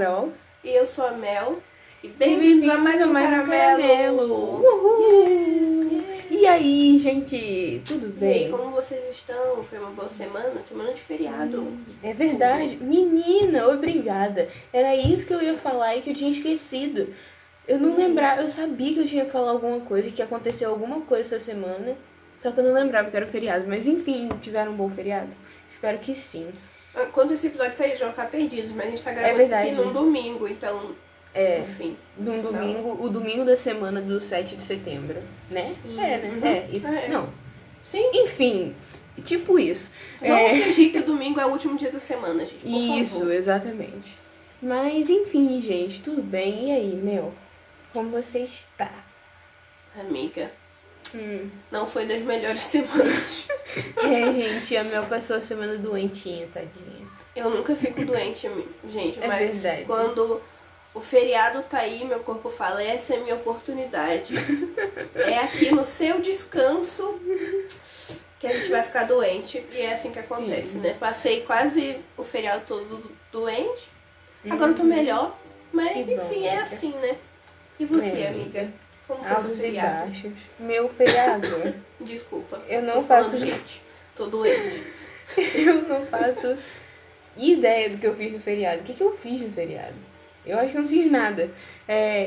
Carol. E eu sou a Mel. E bem-vindos a mais um Caramelo! E aí, gente, tudo E aí, bem? como vocês estão? Foi uma boa semana? Semana de feriado. Sim, é verdade. Menina, obrigada. Era isso que eu ia falar e que eu tinha esquecido. Eu não lembrava, eu sabia que eu tinha que falar alguma coisa, que aconteceu alguma coisa essa semana, só que eu não lembrava que era feriado. Mas enfim, tiveram um bom feriado? Espero que sim. Quando esse episódio sair, já vão ficar perdidos, mas a gente tá gravando isso verdade. aqui num domingo, então... Enfim. Num domingo, o domingo da semana do 7 de setembro, né? Isso. Não. Sim. Enfim, tipo isso. Não fingir que o domingo é o último dia da semana, gente, por Isso, favor. exatamente. Mas enfim, gente, tudo bem? E aí, Mel? Como você está? Amiga, não foi das melhores semanas. Gente, a Mel passou a semana doentinha, tadinha. Eu nunca fico doente, gente, mas verdade. quando o feriado tá aí, meu corpo fala, essa é a minha oportunidade. É aqui no seu descanso que a gente vai ficar doente. E é assim que acontece, né? Passei quase o feriado todo doente. Agora eu tô melhor. Mas Que bom, enfim, é amiga. assim, né? E você, amiga? Como foi seu Altos e feriado? baixos. Meu feriado. Desculpa. Eu não tô faço falando, gente. Tô doente. Eu não faço ideia do que eu fiz no feriado. O que eu fiz no feriado? Eu acho que eu não fiz nada.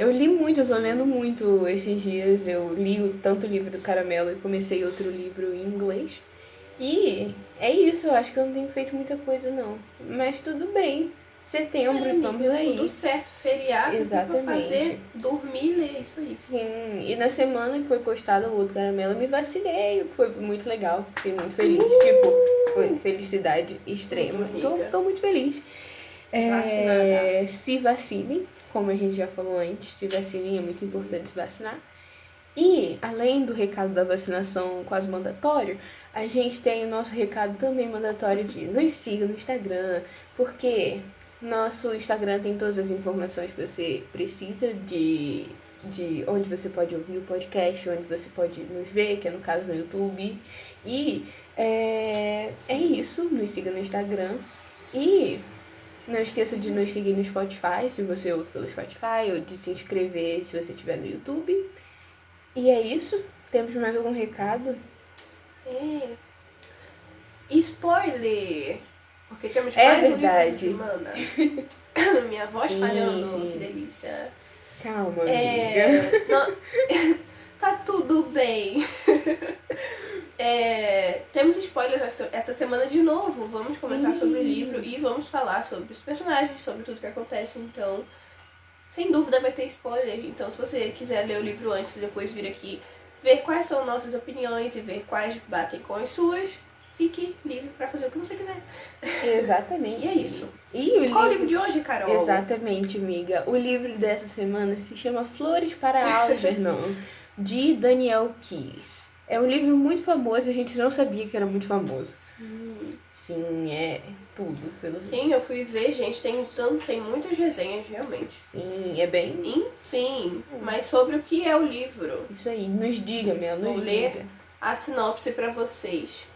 Eu li muito, eu tô lendo muito esses dias. Eu li tanto o livro do Caramelo e comecei outro livro em inglês. E é isso, eu acho que eu não tenho feito muita coisa não. Mas tudo bem. Setembro, estamos aí. Tudo certo, feriado, Exatamente. O que pra fazer? Dormir e ler, isso aí. Sim, e na semana que foi postado o outro Caramelo, eu me vacinei, o que foi muito legal. Fiquei muito feliz. Tipo, foi felicidade extrema. Tô muito feliz. Se vacinem, como a gente já falou antes, se vacinem, é muito importante se vacinar. E, além do recado da vacinação quase mandatório, a gente tem o nosso recado também mandatório de nos siga no Instagram, porque nosso Instagram tem todas as informações que você precisa de onde você pode ouvir o podcast, onde você pode nos ver, que é no caso no YouTube. E é isso, nos siga no Instagram. E não esqueça de nos seguir no Spotify, se você ouve pelo Spotify, ou de se inscrever se você estiver no YouTube. E é isso? Temos mais algum recado? Spoiler! Porque temos mais um livro essa semana. Minha voz falhando, sim. que delícia. Calma, amiga. Tá tudo bem. Temos spoilers essa semana de novo. Vamos comentar sobre o livro e vamos falar sobre os personagens, sobre tudo que acontece. Então, sem dúvida vai ter spoiler. Então, se você quiser ler o livro antes e depois vir aqui ver quais são nossas opiniões e ver quais batem com as suas, fique livre pra fazer o que você quiser. Exatamente. E é isso. E qual o livro de hoje, Carol? Exatamente, amiga. O livro dessa semana se chama Flores para Algernon, de Daniel Keyes. É um livro muito famoso, a gente não sabia que era muito famoso. Sim, é tudo. Sim, eu fui ver, gente, tem muitas resenhas, realmente. Sim, é bem... Enfim, mas sobre o que é o livro? Isso aí, nos diga, Mel, nos diga. Vou ler a sinopse pra vocês.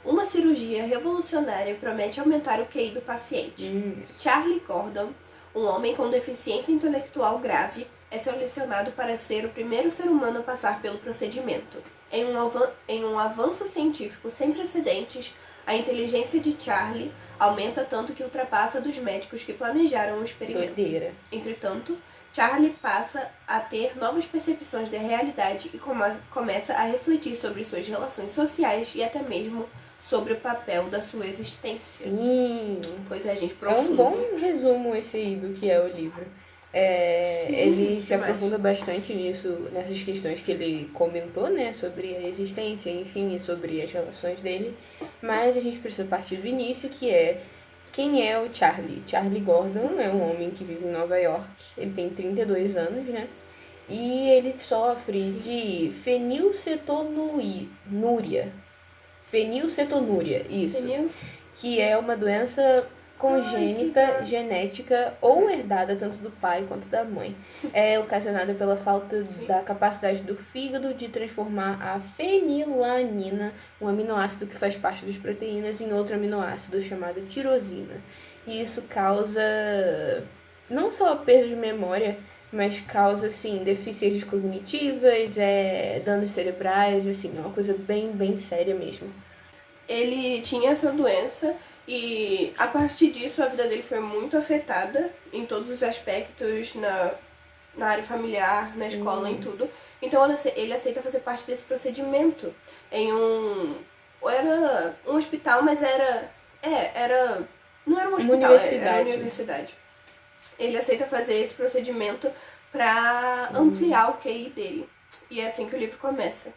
Uma cirurgia revolucionária promete aumentar o QI do paciente. Charlie Gordon, um homem com deficiência intelectual grave, é selecionado para ser o primeiro ser humano a passar pelo procedimento. Em um avanço científico sem precedentes, a inteligência de Charlie aumenta tanto que ultrapassa dos médicos que planejaram o experimento. Doideira. Entretanto, Charlie passa a ter novas percepções da realidade e começa a refletir sobre suas relações sociais e até mesmo sobre o papel da sua existência. Sim. Pois é, gente, profundo. É um bom resumo esse aí do que é o livro. Ele se aprofunda bastante nessas questões que ele comentou, né, sobre a existência, enfim, sobre as relações dele. Mas a gente precisa partir do início, que é quem é o Charlie. Charlie Gordon é um homem que vive em Nova York. Ele tem 32 anos, né? E ele sofre de fenilcetonúria. Fenilcetonúria, isso. Que é uma doença congênita, genética ou herdada tanto do pai quanto da mãe. É ocasionada pela falta da capacidade do fígado de transformar a fenilanina, um aminoácido que faz parte das proteínas, em outro aminoácido chamado tirosina. e isso causa não só perda de memória, mas causa, assim, deficiências cognitivas, danos cerebrais, assim, é uma coisa bem, bem séria mesmo. Ele tinha essa doença e a partir disso a vida dele foi muito afetada em todos os aspectos, na área familiar, na escola, em tudo. Então ele aceita fazer parte desse procedimento em era um hospital, mas não era um hospital, era uma universidade. Ele aceita fazer esse procedimento pra ampliar o QI dele. E é assim que o livro começa.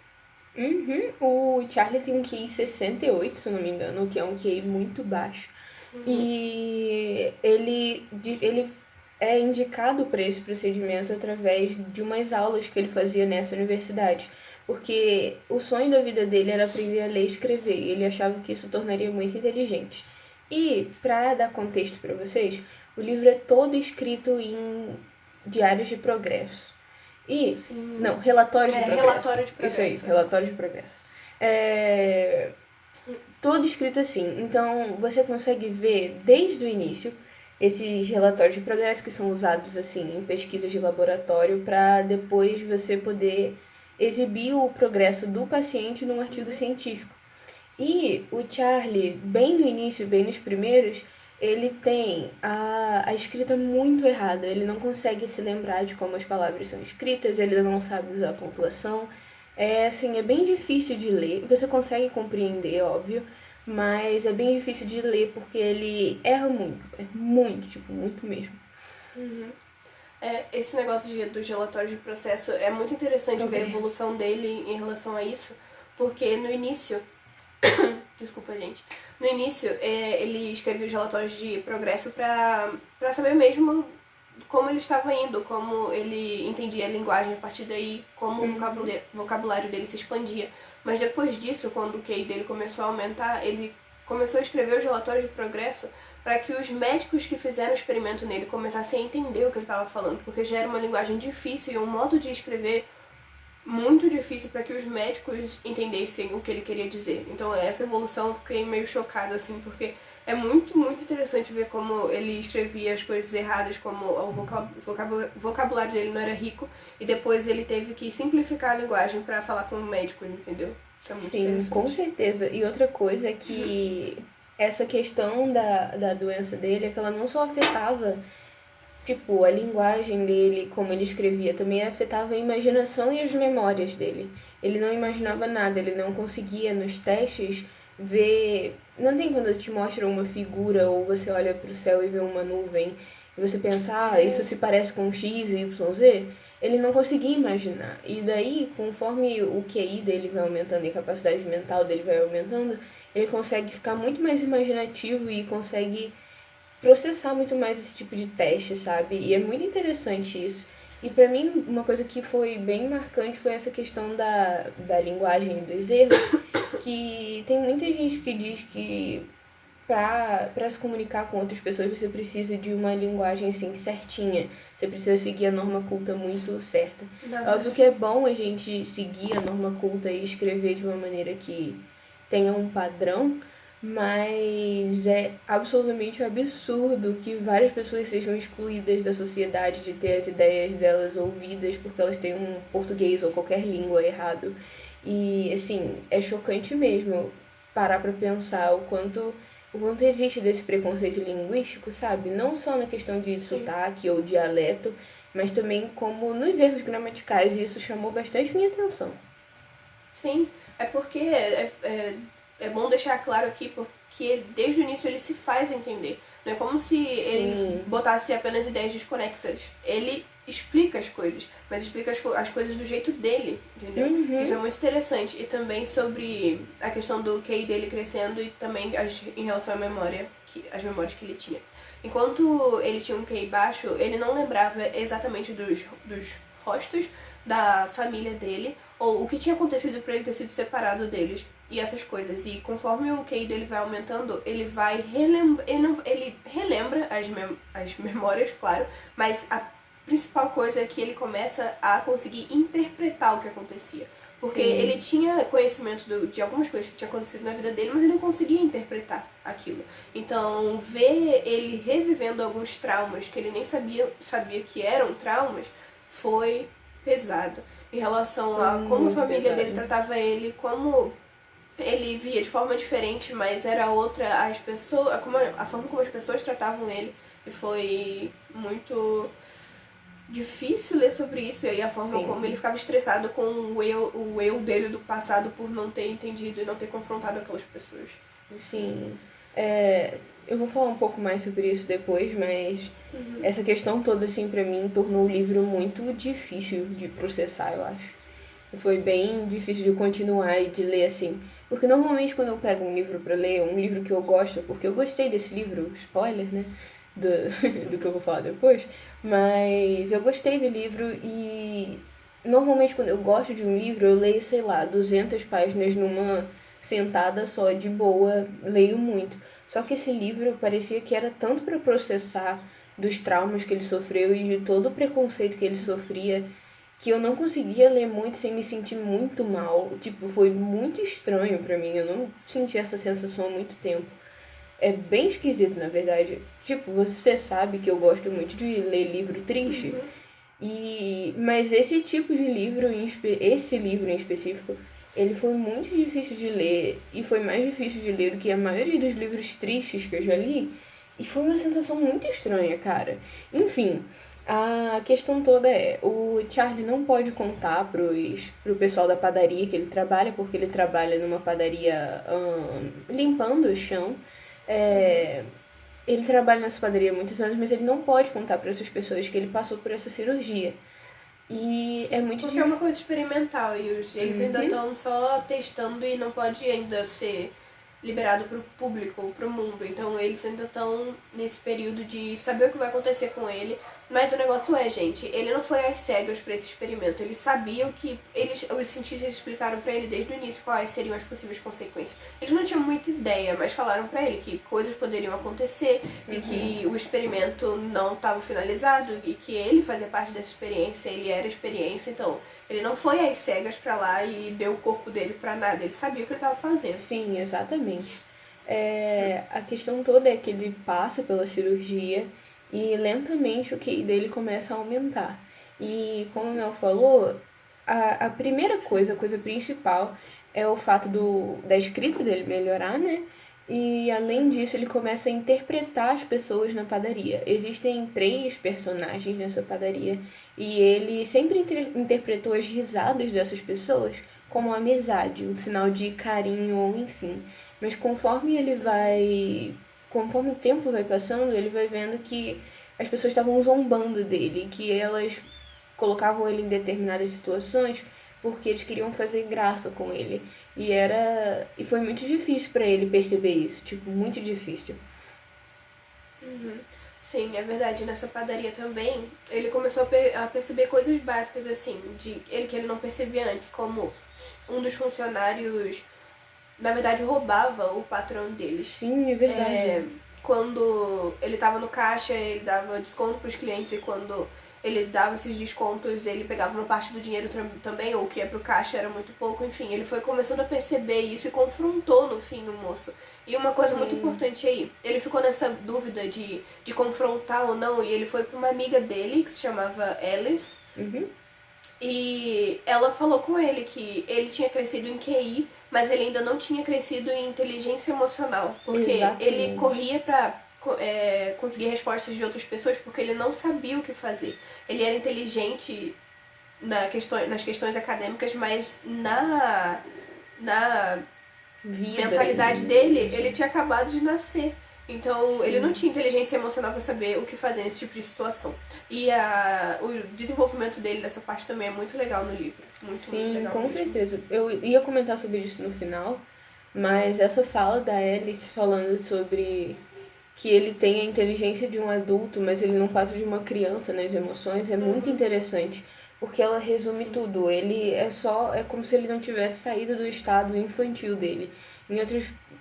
O Charlie tem um QI 68, se eu não me engano, que é um QI muito baixo. E ele é indicado para esse procedimento através de umas aulas que ele fazia nessa universidade. Porque o sonho da vida dele era aprender a ler e escrever. E ele achava que isso tornaria muito inteligente. E, para dar contexto para vocês, o livro é todo escrito em diários de progresso. E, não, relatórios de progresso. Relatório de progresso. Isso aí, relatório de progresso. Todo escrito assim. Então, você consegue ver desde o início esses relatórios de progresso que são usados assim em pesquisas de laboratório para depois você poder exibir o progresso do paciente num artigo científico. E o Charlie, bem no início, bem nos primeiros, ele tem a escrita muito errada. Ele não consegue se lembrar de como as palavras são escritas, ele não sabe usar a pontuação. É bem difícil de ler. Você consegue compreender, óbvio, mas é bem difícil de ler porque ele erra muito. É muito, tipo, muito mesmo. Esse negócio dos relatórios de processo é muito interessante ver a evolução dele em relação a isso, porque no início... Desculpa, gente. No início, ele escrevia os relatórios de progresso pra saber mesmo como ele estava indo, como ele entendia a linguagem, a partir daí como o vocabulário dele se expandia. Mas depois disso, quando o QI dele começou a aumentar, ele começou a escrever os relatórios de progresso para que os médicos que fizeram o experimento nele começassem a entender o que ele estava falando, porque já era uma linguagem difícil e um modo de escrever muito difícil para que os médicos entendessem o que ele queria dizer. Então essa evolução eu fiquei meio chocada, assim, porque é muito, muito interessante ver como ele escrevia as coisas erradas, como o vocabulário dele não era rico, e depois ele teve que simplificar a linguagem para falar com médicos, entendeu? Isso é muito Sim, com certeza. E outra coisa é que essa questão da doença dele é que ela não só afetava, tipo, a linguagem dele, como ele escrevia, também afetava a imaginação e as memórias dele. Ele não imaginava nada, ele não conseguia nos testes ver. Não tem quando te mostra uma figura ou você olha pro céu e vê uma nuvem e você pensa, isso se parece com X, Y, Z. Ele não conseguia imaginar. E daí, conforme o QI dele vai aumentando e a capacidade mental dele vai aumentando, ele consegue ficar muito mais imaginativo e consegue processar muito mais esse tipo de teste, sabe? E é muito interessante isso. E pra mim, uma coisa que foi bem marcante foi essa questão da linguagem e dos erros, que tem muita gente que diz que pra se comunicar com outras pessoas você precisa de uma linguagem assim certinha. Você precisa seguir a norma culta muito certa. Óbvio que é bom a gente seguir a norma culta e escrever de uma maneira que tenha um padrão, mas é absolutamente absurdo que várias pessoas sejam excluídas da sociedade de ter as ideias delas ouvidas porque elas têm um português ou qualquer língua errado. E, assim, é chocante mesmo parar pra pensar o quanto existe desse preconceito linguístico, sabe? Não só na questão de sotaque ou dialeto, mas também como nos erros gramaticais, e isso chamou bastante minha atenção. Sim, é porque é bom deixar claro aqui, porque desde o início ele se faz entender. Não é como se ele botasse apenas ideias desconexas. Ele explica as coisas, mas explica as coisas do jeito dele, entendeu? Isso é muito interessante. E também sobre a questão do QI dele crescendo e também em relação à memória, as memórias que ele tinha. Enquanto ele tinha um QI baixo, ele não lembrava exatamente dos rostos da família dele, ou o que tinha acontecido para ele ter sido separado deles e essas coisas. E conforme o QI dele vai aumentando, ele vai ele relembra as memórias, claro, mas a principal coisa é que ele começa a conseguir interpretar o que acontecia. Porque Sim. ele tinha conhecimento de algumas coisas que tinham acontecido na vida dele, mas ele não conseguia interpretar aquilo. Então, ver ele revivendo alguns traumas que ele nem sabia que eram traumas foi pesado. Em relação a como a família dele tratava ele, como ele via de forma diferente, mas era outra as pessoas, a forma como as pessoas tratavam ele, e foi muito difícil ler sobre isso, e aí a forma como ele ficava estressado com o eu dele do passado por não ter entendido e não ter confrontado aquelas pessoas. Sim. Eu vou falar um pouco mais sobre isso depois, mas essa questão toda, assim, pra mim, tornou o livro muito difícil de processar, eu acho. Foi bem difícil de continuar e de ler, assim. Porque normalmente quando eu pego um livro pra ler, um livro que eu gosto, porque eu gostei desse livro, spoiler, né? Do, do que eu vou falar depois, mas eu gostei do livro e normalmente quando eu gosto de um livro, eu leio, sei lá, 200 páginas numa sentada só, de boa, leio muito. Só que esse livro parecia que era tanto para processar dos traumas que ele sofreu e de todo o preconceito que ele sofria, que eu não conseguia ler muito sem me sentir muito mal. Tipo, foi muito estranho pra mim, eu não senti essa sensação há muito tempo. É bem esquisito, na verdade. Tipo, você sabe que eu gosto muito de ler livro triste. Mas esse tipo de livro, esse livro em específico, ele foi muito difícil de ler. E foi mais difícil de ler do que a maioria dos livros tristes que eu já li. E foi uma sensação muito estranha, cara. Enfim, a questão toda é, o Charlie não pode contar pro pessoal da padaria que ele trabalha, porque ele trabalha numa padaria limpando o chão. É, ele trabalha nessa padaria há muitos anos, mas ele não pode contar para essas pessoas que ele passou por essa cirurgia. E é muito Porque é uma coisa experimental e eles ainda estão só testando e não pode ainda ser liberado para o público, para o mundo. Então eles ainda estão nesse período de saber o que vai acontecer com ele. Mas o negócio é, gente, ele não foi às cegas para esse experimento. Ele sabia o que os cientistas explicaram para ele desde o início quais seriam as possíveis consequências. Eles não tinham muita ideia, mas falaram para ele que coisas poderiam acontecer e que o experimento não estava finalizado e que ele fazia parte dessa experiência, ele era a experiência, então ele não foi às cegas para lá e deu o corpo dele para nada. Ele sabia o que ele estava fazendo. Sim, exatamente. A questão toda é que ele passa pela cirurgia e lentamente o QI dele começa a aumentar. E como o Mel falou, a primeira coisa, a coisa principal, é o fato da escrita dele melhorar, né? E além disso, ele começa a interpretar as pessoas na padaria. Existem 3 personagens nessa padaria e ele sempre interpretou as risadas dessas pessoas como amizade, um sinal de carinho ou enfim. Mas conforme o tempo vai passando, ele vai vendo que as pessoas estavam zombando dele, que elas colocavam ele em determinadas situações porque eles queriam fazer graça com ele. E foi muito difícil para ele perceber isso, tipo, muito difícil. Sim, é verdade. Nessa padaria também, ele começou a perceber coisas básicas, assim, que ele não percebia antes, como um dos funcionários, na verdade, roubava o patrão deles. Sim, é verdade. Quando ele tava no caixa, ele dava desconto pros clientes e quando ele dava esses descontos, ele pegava uma parte do dinheiro também, ou o que ia pro caixa era muito pouco, enfim, ele foi começando a perceber isso e confrontou no fim o moço. E uma coisa muito importante aí, ele ficou nessa dúvida de confrontar ou não, e ele foi pra uma amiga dele, que se chamava Alice, e ela falou com ele que ele tinha crescido em QI, mas ele ainda não tinha crescido em inteligência emocional, porque ele corria pra conseguir respostas de outras pessoas porque ele não sabia o que fazer. Ele era inteligente nas questões acadêmicas, mas na mentalidade dele, ele tinha acabado de nascer. Então, ele não tinha inteligência emocional para saber o que fazer nesse tipo de situação. E o desenvolvimento dele dessa parte também é muito legal no livro. Muito legal com mesmo. certeza. Eu ia comentar sobre isso no final, mas essa fala da Alice falando sobre que ele tem a inteligência de um adulto, mas ele não passa de uma criança nas emoções, é muito interessante, porque ela resume tudo. Ele é como se ele não tivesse saído do estado infantil dele.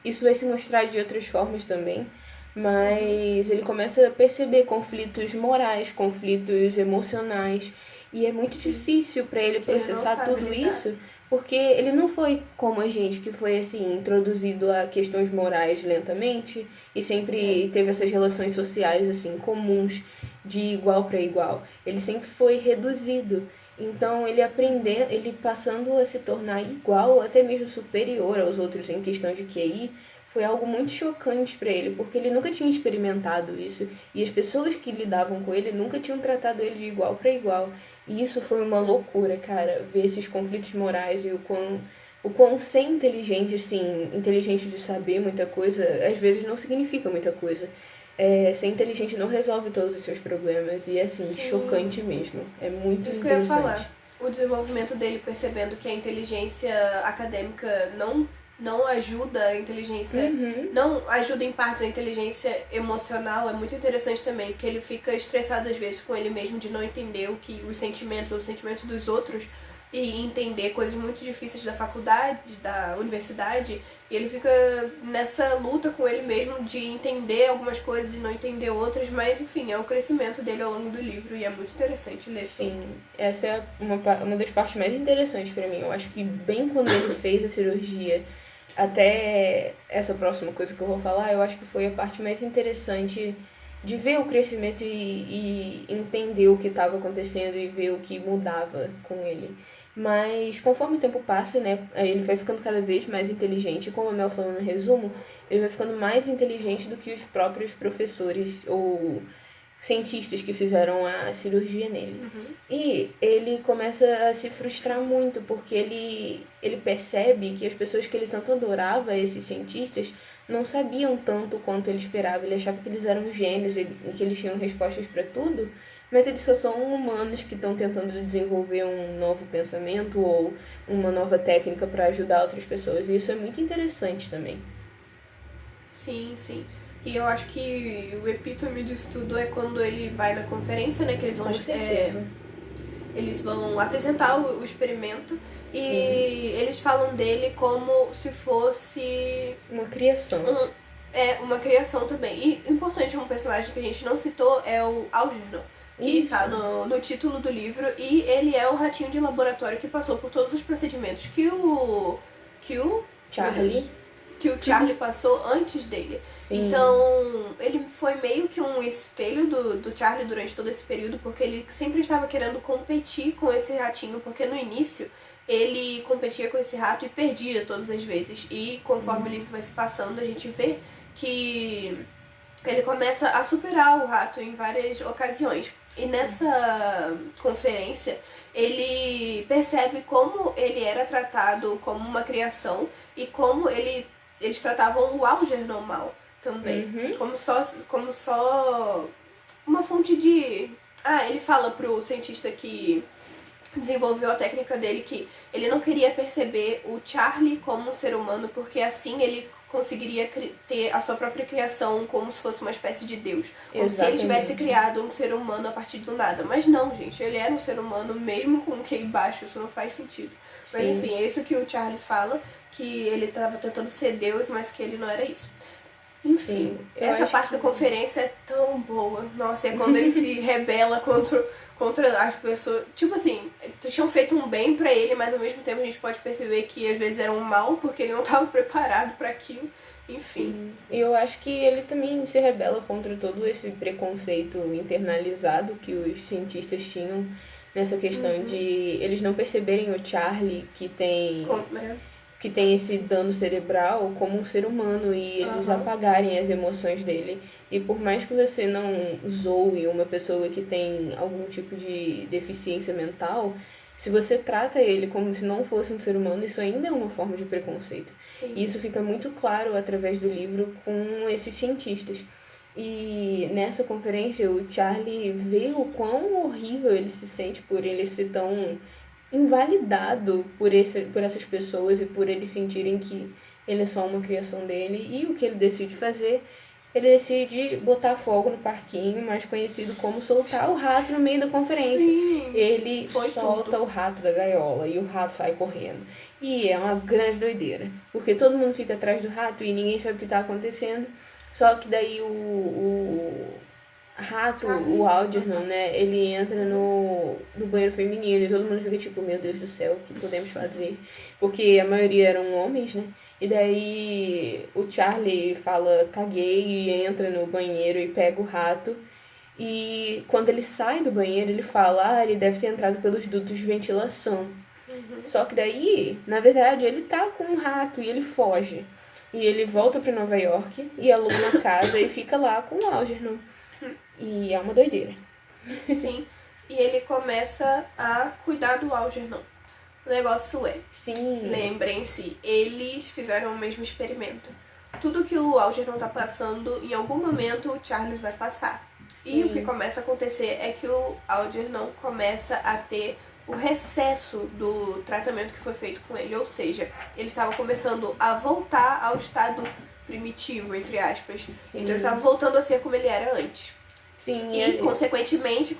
Isso vai se mostrar de outras formas também, mas ele começa a perceber conflitos morais, conflitos emocionais, E é muito difícil para ele Que ele não processar sabe tudo lidar. isso, porque ele não foi como a gente, que foi assim, introduzido a questões morais lentamente e sempre teve essas relações sociais assim comuns de igual para igual. Ele sempre foi reduzido. Então ele passando a se tornar igual, até mesmo superior aos outros em questão de QI, foi algo muito chocante para ele, porque ele nunca tinha experimentado isso e as pessoas que lidavam com ele nunca tinham tratado ele de igual para igual. E isso foi uma loucura, cara, ver esses conflitos morais e o quão ser inteligente, assim, inteligente de saber muita coisa, às vezes não significa muita coisa. Ser inteligente não resolve todos os seus problemas e é, assim, Sim. chocante mesmo. É muito Isso que eu ia interessante. falar. O desenvolvimento dele percebendo que a inteligência acadêmica não ajuda a inteligência, não ajuda em partes a inteligência emocional, é muito interessante também, porque ele fica estressado às vezes com ele mesmo de não entender os sentimentos ou os sentimentos dos outros e entender coisas muito difíceis da faculdade, da universidade, e ele fica nessa luta com ele mesmo de entender algumas coisas e não entender outras, mas enfim, é o crescimento dele ao longo do livro e é muito interessante ler. Sim, essa é uma das partes mais interessantes pra mim. Eu acho que bem quando ele fez a cirurgia, até essa próxima coisa que eu vou falar, eu acho que foi a parte mais interessante de ver o crescimento e entender o que estava acontecendo e ver o que mudava com ele. Mas conforme o tempo passa, né, ele vai ficando cada vez mais inteligente. Como a Mel falou no resumo, ele vai ficando mais inteligente do que os próprios professores ou cientistas que fizeram a cirurgia nele. E ele começa a se frustrar muito, porque ele percebe que as pessoas que ele tanto adorava, esses cientistas, não sabiam tanto quanto ele esperava. Ele achava que eles eram gênios e que eles tinham respostas para tudo, mas eles só são humanos que estão tentando desenvolver um novo pensamento ou uma nova técnica para ajudar outras pessoas. E isso é muito interessante também. Sim, sim. E eu acho que o epítome disso tudo é quando ele vai na conferência, né? Que eles vão, Com certeza. eles vão apresentar o experimento e Sim. eles falam dele como se fosse Uma criação. uma criação também. E importante, um personagem que a gente não citou é o Algernon, que Isso. tá no título do livro, e ele é o ratinho de laboratório que passou por todos os procedimentos que o Charlie. que o Charlie passou antes dele. Sim. Então, ele foi meio que um espelho do Charlie durante todo esse período, porque ele sempre estava querendo competir com esse ratinho, porque no início ele competia com esse rato e perdia todas as vezes. E conforme o livro vai se passando, a gente vê que ele começa a superar o rato em várias ocasiões. E nessa conferência, ele percebe como ele era tratado como uma criação e como eles tratavam o Algernon mal também. Como só uma fonte de... ele fala pro cientista que desenvolveu a técnica dele que ele não queria perceber o Charlie como um ser humano, porque assim ele conseguiria ter a sua própria criação como se fosse uma espécie de Deus. Como se ele tivesse criado um ser humano a partir do nada. Mas não, gente, ele era um ser humano mesmo com um QI baixo, isso não faz sentido. Mas Sim. enfim, é isso que o Charlie fala, que ele estava tentando ser Deus, mas que ele não era isso. Enfim, essa parte da conferência é tão boa. Nossa, é quando ele se rebela contra as pessoas. Tipo assim, tinham feito um bem pra ele, mas ao mesmo tempo a gente pode perceber que às vezes era um mal porque ele não estava preparado pra aquilo. Enfim. E eu acho que ele também se rebela contra todo esse preconceito internalizado que os cientistas tinham nessa questão de eles não perceberem o Charlie que tem esse dano cerebral como um ser humano e eles apagarem as emoções dele. E por mais que você não zoe uma pessoa que tem algum tipo de deficiência mental, se você trata ele como se não fosse um ser humano, isso ainda é uma forma de preconceito. Sim. E isso fica muito claro através do livro com esses cientistas. E nessa conferência o Charlie vê o quão horrível ele se sente por ele ser tão invalidado por essas pessoas e por eles sentirem que ele é só uma criação dele. E o que ele decide fazer? Ele decide botar fogo no parquinho, mais conhecido como soltar o rato no meio da conferência. Sim, ele solta o rato da gaiola e o rato sai correndo. E é uma grande doideira, porque todo mundo fica atrás do rato e ninguém sabe o que está acontecendo. Só que daí rato, o Algernon, né? Ele entra no banheiro feminino e todo mundo fica tipo, meu Deus do céu, o que podemos fazer? Porque a maioria eram homens, né? E daí o Charlie fala, caguei, e entra no banheiro e pega o rato. E quando ele sai do banheiro, ele fala, ele deve ter entrado pelos dutos de ventilação. Só que daí, na verdade, ele tá com um rato e ele foge. E ele volta pra Nova York e aluga uma casa e fica lá com o Algernon. E é uma doideira. Sim. E ele começa a cuidar do Algernon. O negócio é, Sim. lembrem-se, eles fizeram o mesmo experimento. Tudo que o Algernon tá passando, em algum momento o Charles vai passar. Sim. E o que começa a acontecer é que o Algernon começa a ter o recesso do tratamento que foi feito com ele. Ou seja, ele estava começando a voltar ao estado primitivo, entre aspas. Sim. Então ele estava voltando a ser como ele era antes. Sim, e consequentemente,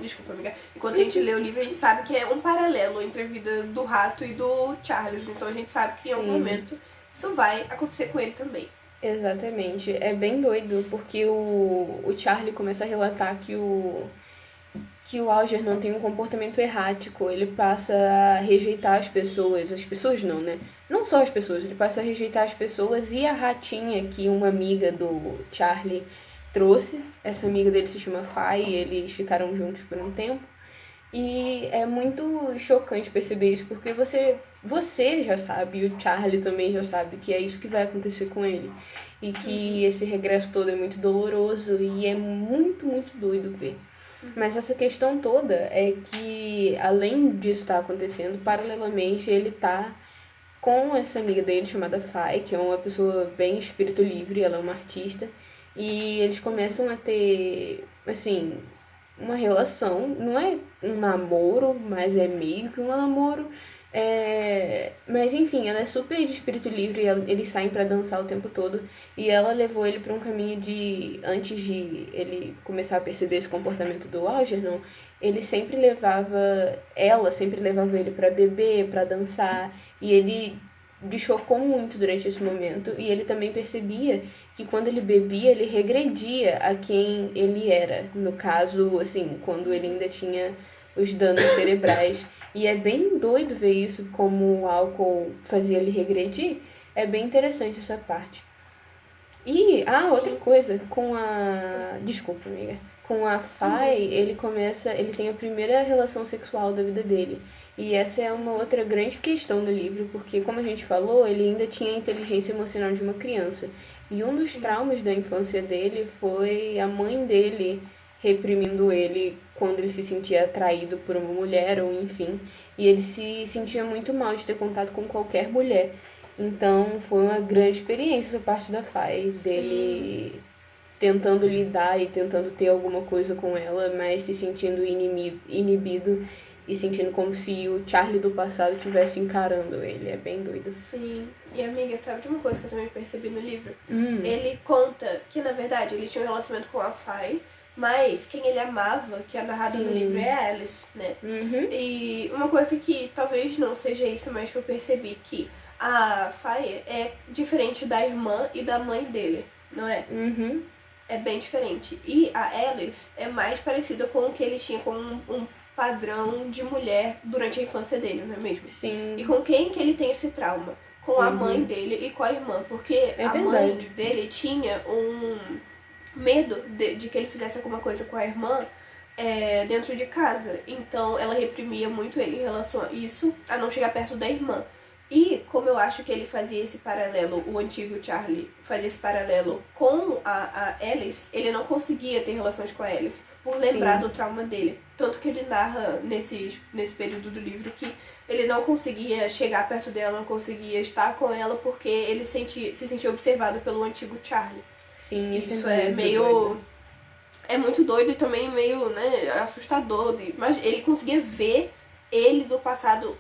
desculpa, amiga, enquanto a gente lê o livro, a gente sabe que é um paralelo entre a vida do rato e do Charles. Então a gente sabe que em algum momento isso vai acontecer com ele também. Exatamente. É bem doido, porque o Charlie começa a relatar que o Algernon tem um comportamento errático. Ele passa a rejeitar as pessoas não, né? Não só as pessoas, ele passa a rejeitar as pessoas e a ratinha que uma amiga do Charlie trouxe. Essa amiga dele se chama Fay e eles ficaram juntos por um tempo. E é muito chocante perceber isso, porque você já sabe, e o Charlie também já sabe que é isso que vai acontecer com ele. E que esse regresso todo é muito doloroso e é muito, muito doido ver. Mas essa questão toda é que, além disso estar acontecendo, paralelamente ele tá com essa amiga dele chamada Fay, que é uma pessoa bem espírito livre, ela é uma artista, e eles começam a ter, assim, uma relação, não é um namoro, mas é meio que um namoro. Mas enfim, ela é super de espírito livre, eles saem pra dançar o tempo todo. E ela levou ele pra um caminho de, antes de ele começar a perceber esse comportamento do Algernon, ela sempre levava ele pra beber, pra dançar. E ele chocou muito durante esse momento. E ele também percebia que quando ele bebia, ele regredia a quem ele era. No caso, assim, quando ele ainda tinha os danos cerebrais. E é bem doido ver isso, como o álcool fazia ele regredir. É bem interessante essa parte. E, outra coisa, com a... Desculpa, amiga. Com a Fay, ele tem a primeira relação sexual da vida dele. E essa é uma outra grande questão do livro, porque, como a gente falou, ele ainda tinha a inteligência emocional de uma criança. E um dos traumas da infância dele foi a mãe dele reprimindo ele quando ele se sentia atraído por uma mulher, ou enfim. E ele se sentia muito mal de ter contato com qualquer mulher. Então foi uma grande experiência essa parte da Fay, dele tentando lidar e tentando ter alguma coisa com ela, mas se sentindo inibido e sentindo como se o Charlie do passado estivesse encarando ele. É bem doido. Sim. E amiga, sabe de uma coisa que eu também percebi no livro? Ele conta que, na verdade, ele tinha um relacionamento com a Fay, mas quem ele amava, que é narrado no livro, é a Alice, né? E uma coisa que talvez não seja isso, mas que eu percebi que a Fay é diferente da irmã e da mãe dele, não é? É bem diferente. E a Alice é mais parecida com o que ele tinha com um padrão de mulher durante a infância dele, não é mesmo? Sim. E com quem que ele tem esse trauma? Com a mãe dele e com a irmã, porque mãe dele tinha um medo de que ele fizesse alguma coisa com a irmã dentro de casa. Então ela reprimia muito ele em relação a isso, a não chegar perto da irmã. E como eu acho que ele fazia esse paralelo, o antigo Charlie fazia esse paralelo com a Alice, ele não conseguia ter relações com a Alice, por lembrar do trauma dele. Tanto que ele narra nesse período do livro que ele não conseguia chegar perto dela, não conseguia estar com ela, porque ele se sentia observado pelo antigo Charlie. Sim, isso é meio... Doido. É muito doido e também meio, né, assustador. Mas ele conseguia ver ele do passado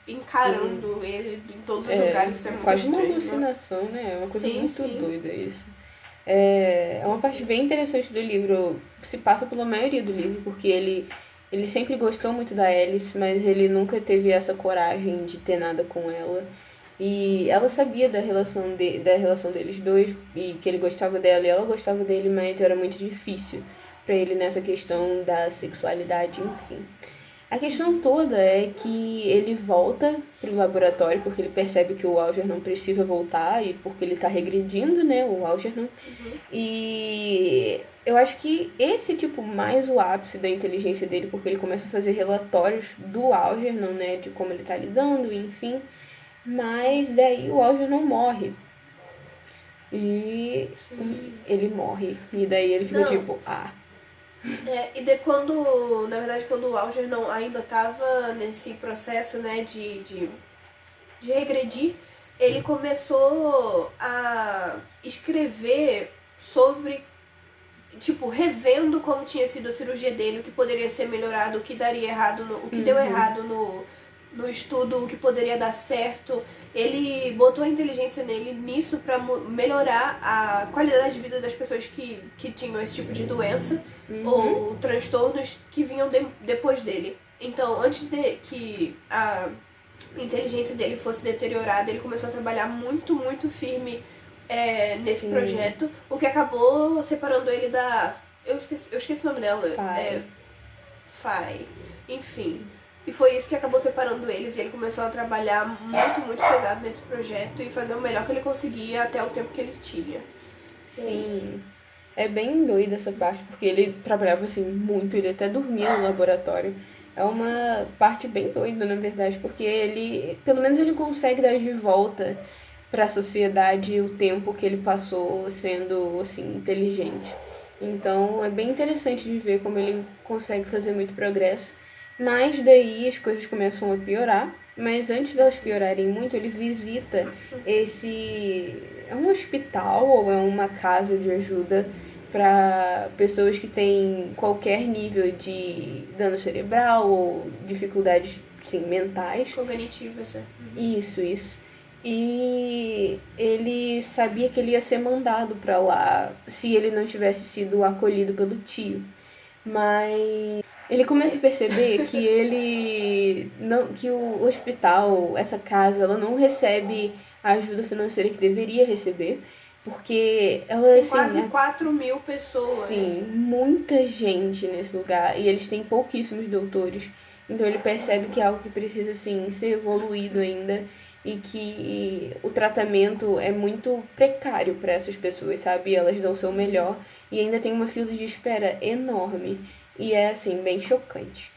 encarando ele em todos os lugares. Isso é muito quase estranho, uma alucinação, né? É uma coisa muito sim. doida isso. É uma parte bem interessante do livro. Se passa pela maioria do livro, porque ele sempre gostou muito da Alice, mas ele nunca teve essa coragem de ter nada com ela. E ela sabia da relação deles dois, e que ele gostava dela e ela gostava dele, mas era muito difícil. pra ele nessa questão da sexualidade, enfim. A questão toda é que ele volta pro laboratório porque ele percebe que o Algernon precisa voltar e porque ele tá regredindo, né, o Algernon. E eu acho que esse, tipo, mais o ápice da inteligência dele, porque ele começa a fazer relatórios do Algernon, né, de como ele tá lidando, enfim. Mas daí o Algernon morre. E ele morre. E daí ele fica tipo, E de quando, na verdade, quando o Algernon ainda tava nesse processo, né, de regredir, ele começou a escrever sobre, tipo, revendo como tinha sido a cirurgia dele, o que poderia ser melhorado, o que daria errado, o que deu errado no estudo, o que poderia dar certo. Ele botou a inteligência nele nisso para melhorar a qualidade de vida das pessoas que tinham esse tipo de doença ou transtornos que vinham depois dele. Então, antes de que a inteligência dele fosse deteriorada, ele começou a trabalhar muito, muito firme nesse projeto, o que acabou separando ele da... Eu esqueci o nome dela. Fai. Enfim. E foi isso que acabou separando eles. E ele começou a trabalhar muito, muito pesado nesse projeto e fazer o melhor que ele conseguia até o tempo que ele tinha. Sim. É bem doida essa parte, porque ele trabalhava assim muito, ele até dormia no laboratório. É uma parte bem doida, na verdade, porque ele, pelo menos ele consegue dar de volta para a sociedade o tempo que ele passou sendo assim inteligente. Então é bem interessante de ver como ele consegue fazer muito progresso. Mas daí as coisas começam a piorar. Mas antes delas piorarem muito, ele visita esse... É um hospital ou é uma casa de ajuda para pessoas que têm qualquer nível de dano cerebral ou dificuldades, sim, mentais. Cognitivas, né? Isso. E ele sabia que ele ia ser mandado para lá se ele não tivesse sido acolhido pelo tio. Mas ele começa a perceber que ele não, que o hospital, essa casa, ela não recebe a ajuda financeira que deveria receber, porque ela tem assim, quase 4.000 pessoas. Sim, muita gente nesse lugar e eles têm pouquíssimos doutores. Então ele percebe que é algo que precisa assim ser evoluído ainda e que o tratamento é muito precário para essas pessoas, sabe? Elas dão o seu melhor e ainda tem uma fila de espera enorme e é assim bem chocante.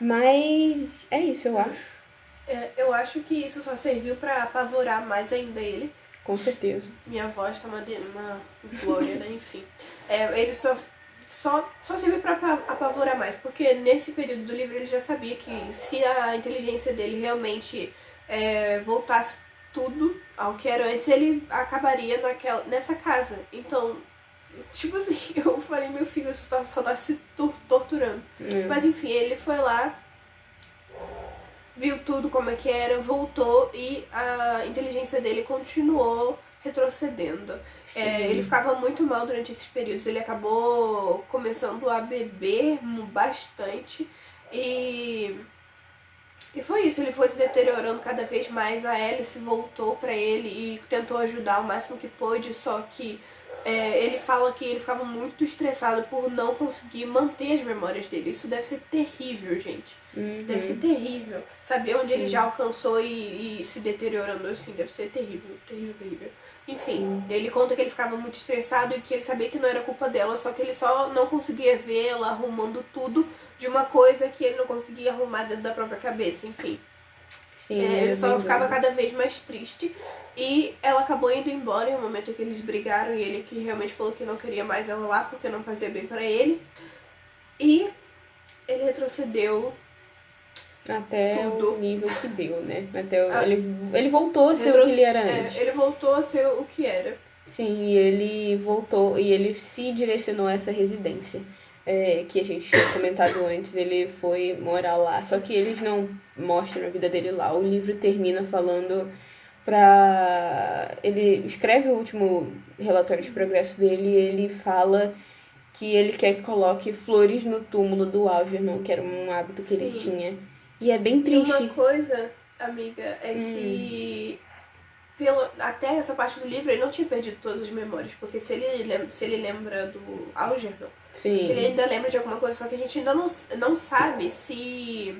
Mas é isso, eu acho. Eu acho que isso só serviu pra apavorar mais ainda ele. Com certeza. Minha voz tá uma glória, né? Enfim. Ele só serviu pra apavorar mais, porque nesse período do livro ele já sabia que se a inteligência dele realmente voltasse tudo ao que era antes, ele acabaria nessa casa. Então, tipo assim, eu falei, meu filho, você só tá se torturando. Mas enfim, ele foi lá, viu tudo como é que era, voltou e a inteligência dele continuou retrocedendo. Ele ficava muito mal durante esses períodos, ele acabou começando a beber bastante e foi isso, ele foi se deteriorando cada vez mais, a Alice voltou pra ele e tentou ajudar o máximo que pôde, só que ele fala que ele ficava muito estressado por não conseguir manter as memórias dele. Isso deve ser terrível, gente. Deve ser terrível. Saber onde ele já alcançou e se deteriorando assim, deve ser terrível, terrível. Enfim, ele conta que ele ficava muito estressado e que ele sabia que não era culpa dela, só que ele só não conseguia ver ela arrumando tudo de uma coisa que ele não conseguia arrumar dentro da própria cabeça, enfim. Sim, ele só ficava cada vez mais triste. E ela acabou indo embora em um momento que eles brigaram e ele que realmente falou que não queria mais ela lá porque não fazia bem pra ele. E ele retrocedeu até tudo. O nível que deu, né? Ele voltou a ser o que ele era antes. Ele voltou a ser o que era. Sim, e ele voltou e ele se direcionou a essa residência. Que a gente tinha comentado antes, ele foi morar lá. Só que eles não mostram a vida dele lá. O livro termina falando ele escreve o último relatório de progresso dele e ele fala que ele quer que coloque flores no túmulo do Algernon, que era um hábito que ele tinha. E é bem triste. E uma coisa, amiga, é que até essa parte do livro, ele não tinha perdido todas as memórias. Porque se ele lembra do Algernon, ele ainda lembra de alguma coisa, só que a gente ainda não sabe se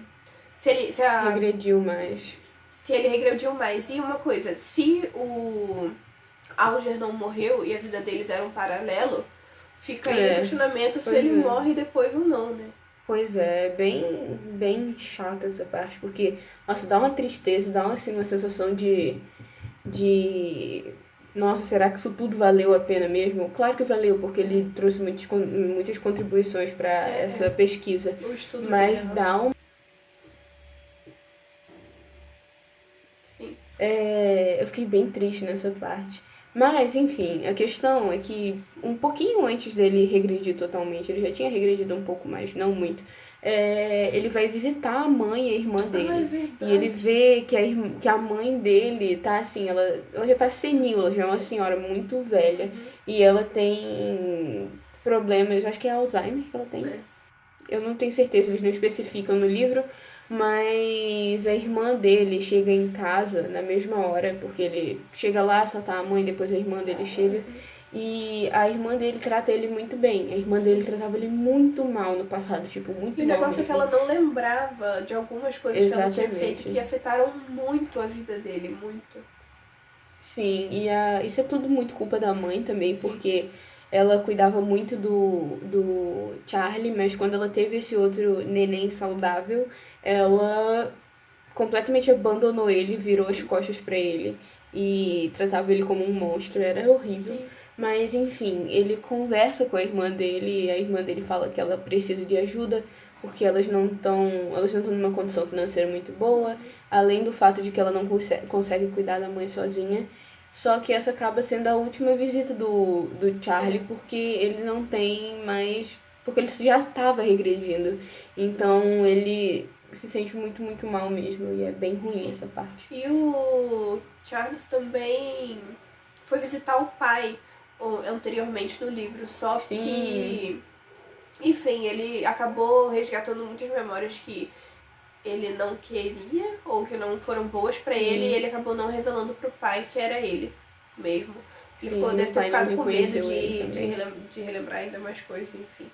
regrediu mais. Se ele regrediu mais. E uma coisa, se o Algernon morreu e a vida deles era um paralelo, fica aí o questionamento se ele morre depois ou não, né? Pois é, bem chata essa parte, porque, nossa, dá uma tristeza, dá uma sensação de... Nossa, será que isso tudo valeu a pena mesmo? Claro que valeu, porque ele trouxe muitas contribuições para essa pesquisa. O estudo mas dele, dá um... Sim. Eu fiquei bem triste nessa parte. Mas, enfim, a questão é que um pouquinho antes dele regredir totalmente, ele já tinha regredido um pouco mais, não muito, ele vai visitar a mãe e a irmã dele. É verdade. E ele vê que a mãe dele tá assim, ela já tá senil, ela já é uma senhora muito velha. E ela tem problemas, acho que é Alzheimer que ela tem. Eu não tenho certeza, eles não especificam no livro. Mas a irmã dele chega em casa na mesma hora, porque ele chega lá, só tá a mãe, depois a irmã dele chega. E a irmã dele trata ele muito bem. A irmã dele tratava ele muito mal no passado, tipo, muito mal. E o negócio é que ela não lembrava de algumas coisas que ela tinha feito que afetaram muito a vida dele, muito. Sim, e isso é tudo muito culpa da mãe também, porque ela cuidava muito do Charlie, mas quando ela teve esse outro neném saudável, ela completamente abandonou ele, virou as costas pra ele e tratava ele como um monstro, era horrível. Sim. Mas enfim, ele conversa com a irmã dele e a irmã dele fala que ela precisa de ajuda porque elas não estão numa condição financeira muito boa, além do fato de que ela não consegue cuidar da mãe sozinha. Só que essa acaba sendo a última visita do Charlie, porque ele não tem mais... Porque ele já estava regredindo. Então ele se sente muito, muito mal mesmo. E é bem ruim essa parte. E o Charles também foi visitar o pai anteriormente no livro. Só que... Enfim, ele acabou resgatando muitas memórias que ele não queria ou que não foram boas pra ele, e ele acabou não revelando pro pai que era ele mesmo. Ele deve ter ficado com medo de relembrar ainda mais coisas, enfim.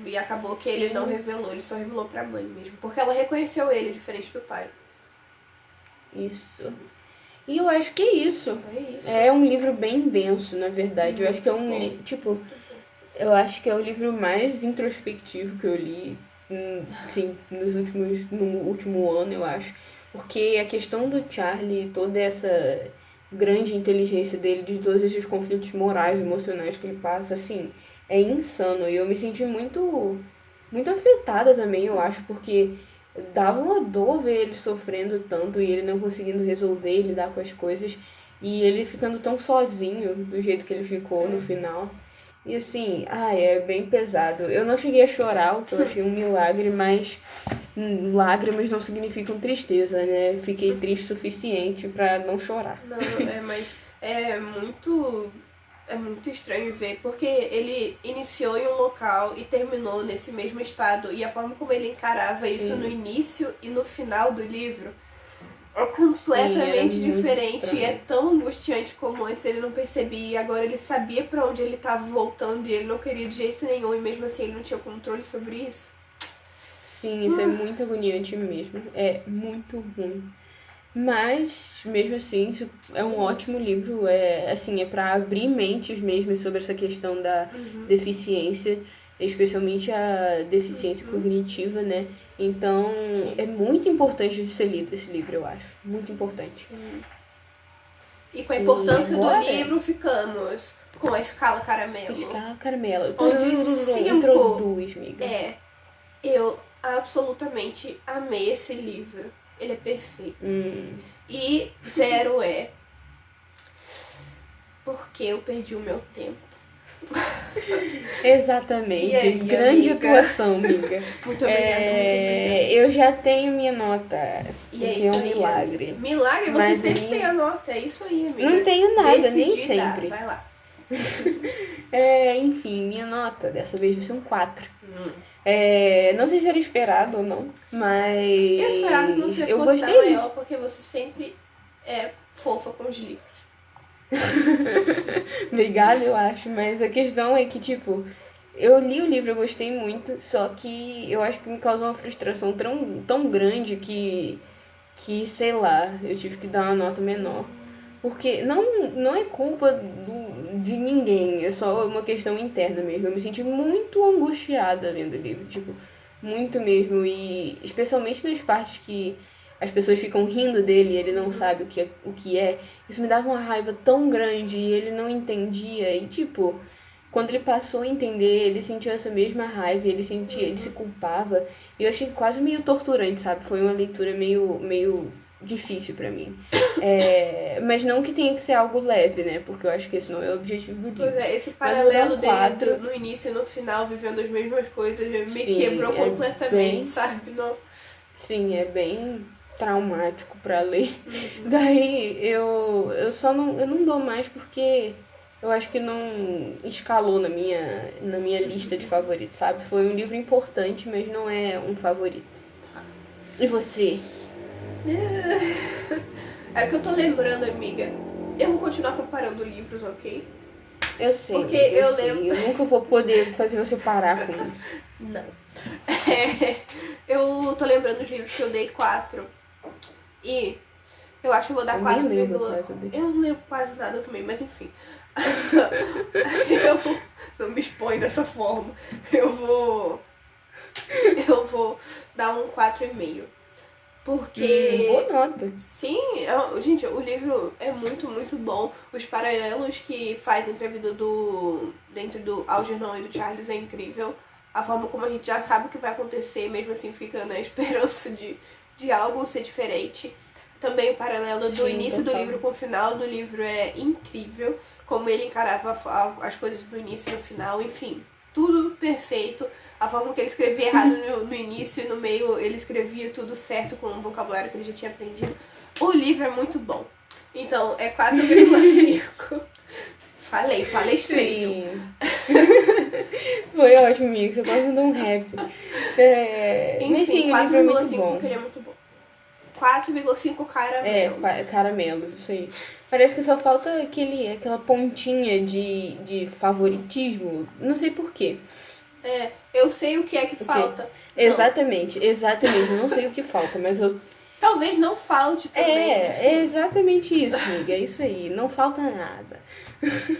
E acabou que ele não revelou, ele só revelou pra mãe mesmo. Porque ela reconheceu ele, diferente do pai. Isso. E eu acho que é isso. isso. É um livro bem denso, na verdade. Eu acho que é eu acho que é o livro mais introspectivo que eu li, sim, no último ano, eu acho. Porque a questão do Charlie, toda essa grande inteligência dele, de todos esses conflitos morais, emocionais que ele passa, assim, é insano. E eu me senti muito, muito afetada também, eu acho, porque dava uma dor ver ele sofrendo tanto e ele não conseguindo resolver e lidar com as coisas. E ele ficando tão sozinho do jeito que ele ficou no final. E assim, é bem pesado. Eu não cheguei a chorar, o que eu achei um milagre, mas lágrimas não significam tristeza, né? Fiquei triste o suficiente pra não chorar. Não, mas é muito estranho ver, porque ele iniciou em um local e terminou nesse mesmo estado, e a forma como ele encarava isso no início e no final do livro é completamente diferente. E é tão angustiante como antes ele não percebia, e agora ele sabia pra onde ele tava voltando e ele não queria de jeito nenhum, e mesmo assim ele não tinha controle sobre isso. Sim, isso é muito agoniante mesmo, é muito ruim. Mas, mesmo assim, isso é um ótimo livro, é pra abrir mentes mesmo sobre essa questão da deficiência, especialmente a deficiência cognitiva, né? Então, é muito importante de ser lido esse livro, eu acho. Muito importante. E com a importância do livro, ficamos com a escala caramelo. Escala caramelo. Onde 5 introduz, amiga. Eu absolutamente amei esse livro. Ele é perfeito. E 0 é porque eu perdi o meu tempo. Exatamente. Aí, grande amiga? Atuação, amiga. Muito obrigada, Eu já tenho minha nota. E é isso um milagre. Amiga. Milagre? Você sempre tem a nota. É isso aí, amiga. Não tenho nada, nem sempre. Vai lá. Enfim, minha nota dessa vez vai ser um 4. Não sei se era esperado ou não, mas... Eu esperava que você fosse dar maior, porque você sempre é fofa com bons livros. Obrigada, eu acho, mas a questão é que, tipo, eu li o livro, eu gostei muito, só que eu acho que me causou uma frustração tão grande sei lá, eu tive que dar uma nota menor. Porque não é culpa de ninguém, é só uma questão interna mesmo. Eu me senti muito angustiada lendo o livro, tipo, muito mesmo. E especialmente nas partes que as pessoas ficam rindo dele e ele não sabe o que é. Isso me dava uma raiva tão grande e ele não entendia. E tipo, quando ele passou a entender, ele sentiu essa mesma raiva, ele se culpava. E eu achei quase meio torturante, sabe? Foi uma leitura meio difícil pra mim. Mas não que tenha que ser algo leve, né? Porque eu acho que esse não é o objetivo do livro. Pois é, esse Mas eu vou dar paralelo um dele 4. no início e no final, vivendo as mesmas coisas, me Sim, quebrou é completamente, bem- sabe? Não. Sim, é bem traumático pra ler. Daí eu não dou mais porque eu acho que não escalou na minha lista de favoritos, sabe? Foi um livro importante, mas não é um favorito. E você? É que eu tô lembrando, amiga. Eu vou continuar comparando livros, ok? Eu sei, Porque eu eu sei. lembro. Eu nunca vou poder fazer você parar com isso. Não. Eu tô lembrando os livros que eu dei 4. E eu acho que eu vou dar Eu 4, nem lembro quase dele. eu não lembro quase nada também, mas enfim. Eu não me exponho dessa forma. Eu vou dar um 4,5. Porque. Boa nota. Sim, gente, o livro é muito, muito bom. Os paralelos que faz entre a vida dentro do Algernon e do Charles é incrível. A forma como a gente já sabe o que vai acontecer, mesmo assim fica na esperança de algo ser diferente. Também o paralelo do Sim, início total. do livro com o final do livro é incrível. Como ele encarava as coisas do início e no final, enfim. Tudo perfeito. A forma que ele escrevia errado no início e no meio ele escrevia tudo certo com o vocabulário que ele já tinha aprendido. O livro é muito bom. Então, é 4,5. Falei, palestrei. Sim. Foi ótimo, amigo. Você quase mandou um rap. Mas sim, Enfim, o livro é muito 4,5 bom. porque ele é muito bom. 4,5 caramelo. Caramelos, isso aí. Parece que só falta aquela pontinha de favoritismo. Não sei porquê. Eu sei o que é que falta. Não. Exatamente. Não sei o que falta, mas eu. Talvez não falte também. É exatamente isso, amiga. É isso aí. Não falta nada.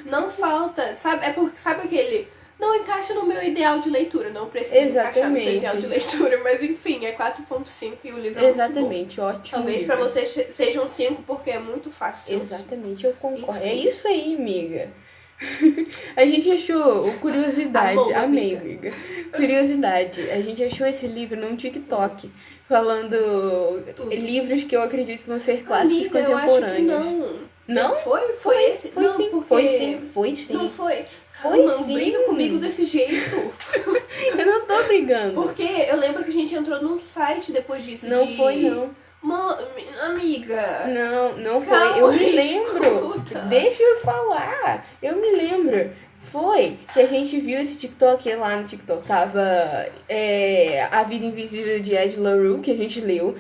Não falta. Sabe aquele. Não encaixa no meu ideal de leitura. Não precisa encaixar no seu ideal de leitura. Mas enfim, é 4,5 e o livro é Exatamente, muito bom. ótimo. Talvez livro. pra você seja um 5 porque é muito fácil. Exatamente, eu concordo. Enfim. É isso aí, amiga. A gente achou curiosidade. Amor, Amei, amiga. amiga. Curiosidade. A gente achou esse livro num TikTok. Falando livros que eu acredito que vão ser clássicos Amiga, eu contemporâneos. acho que não. Não? Foi esse? Foi não, sim. porque... Foi sim. Não foi. Foi não sim. briga comigo desse jeito. Eu não tô brigando. Porque eu lembro que a gente entrou num site depois disso. Não foi, não. Amiga. Não foi. Calma, Eu me lembro. escuta. Deixa eu falar. Eu me lembro. Foi que a gente viu esse TikTok lá no TikTok. Tava A Vida Invisível de Ed La Rue, que a gente leu.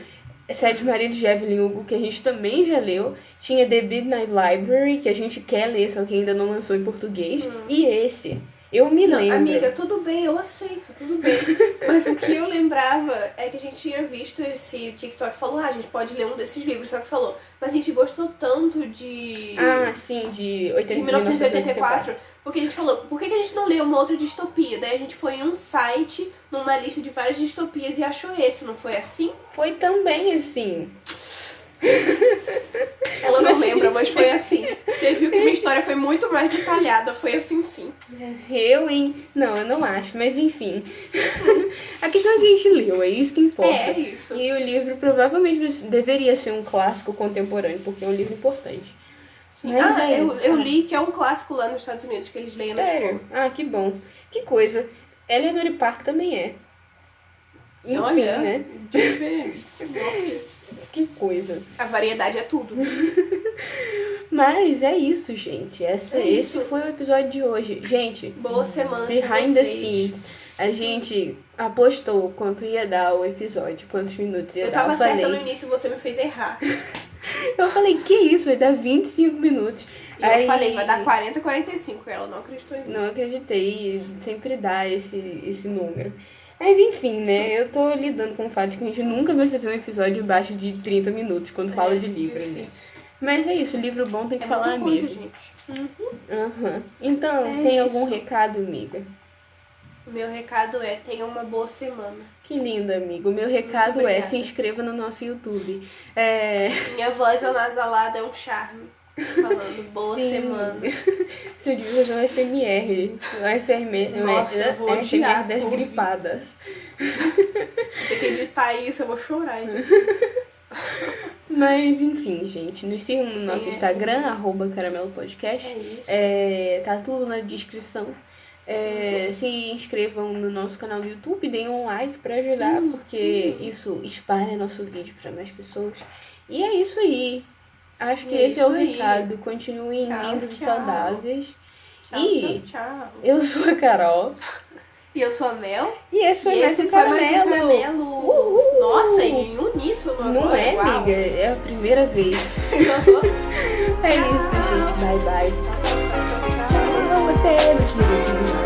Sete Maridos de Evelyn Hugo, que a gente também já leu. Tinha The Midnight Library, que a gente quer ler, só que ainda não lançou em português. E esse. Eu me lembro. Amiga, tudo bem, eu aceito, tudo bem. Mas o que eu lembrava é que a gente tinha visto esse TikTok e falou, a gente pode ler um desses livros, só que falou, mas a gente gostou tanto de... Ah, sim, de 1984, porque a gente falou, por que a gente não lê uma outra distopia? Daí a gente foi em um site, numa lista de várias distopias e achou esse, não foi assim? Foi também assim. Ela não lembra, mas foi assim. Você viu que minha história foi muito mais detalhada, foi assim sim. Não, eu não acho, mas enfim. A questão é que a gente leu, é isso que importa. É isso. E o livro provavelmente deveria ser um clássico contemporâneo, porque é um livro importante. Mas eu li que é um clássico lá nos Estados Unidos, que eles leem na Sério? escola. Ah, que bom. Que coisa. Eleanor Park também é. Enfim, Olha, né? diferente. Ok. Que coisa. A variedade é tudo. Mas é isso, gente. isso. Esse foi o episódio de hoje. Gente, Boa semana pra behind the vocês. scenes. A gente apostou quanto ia dar o episódio, quantos minutos ia Eu dar. tava certa no início e você me fez errar. Eu falei, que isso? Vai dar 25 minutos. E eu falei, vai dar 40, 45. Ela não acreditou em mim. Não acreditei, sempre dá esse número. Mas enfim, né? Eu tô lidando com o fato de que a gente nunca vai fazer um episódio abaixo de 30 minutos quando fala de livro, né? Mas é isso, livro bom tem que falar coisa, mesmo. gente. Então, tem algum recado, amiga? O meu recado é, tenha uma boa semana. Que lindo, amigo. O meu recado é, se inscreva no nosso YouTube. Minha voz anasalada é um charme. Falando boa semana. Você devia fazer um SMR. Um SMR, Nossa, eu vou odiar das ouvir. gripadas. Tem que editar isso, eu vou chorar. Mas, enfim, gente. Nos sigam no nosso Instagram, @caramelopodcast. É isso. Tá tudo na descrição. Se inscrevam no nosso canal do YouTube, deem um like pra ajudar, porque isso espalha nosso vídeo pra mais pessoas. E é isso aí. Acho que esse é o recado. Continuem lindos e saudáveis. Tchau. Eu sou a Carol. E eu sou a Mel. E esse foi mais um Caramelo. Nossa, em uníssono agora. Não é, Uau. amiga? É a primeira vez. É isso, gente. Bye, bye. Tchau. Vamos até no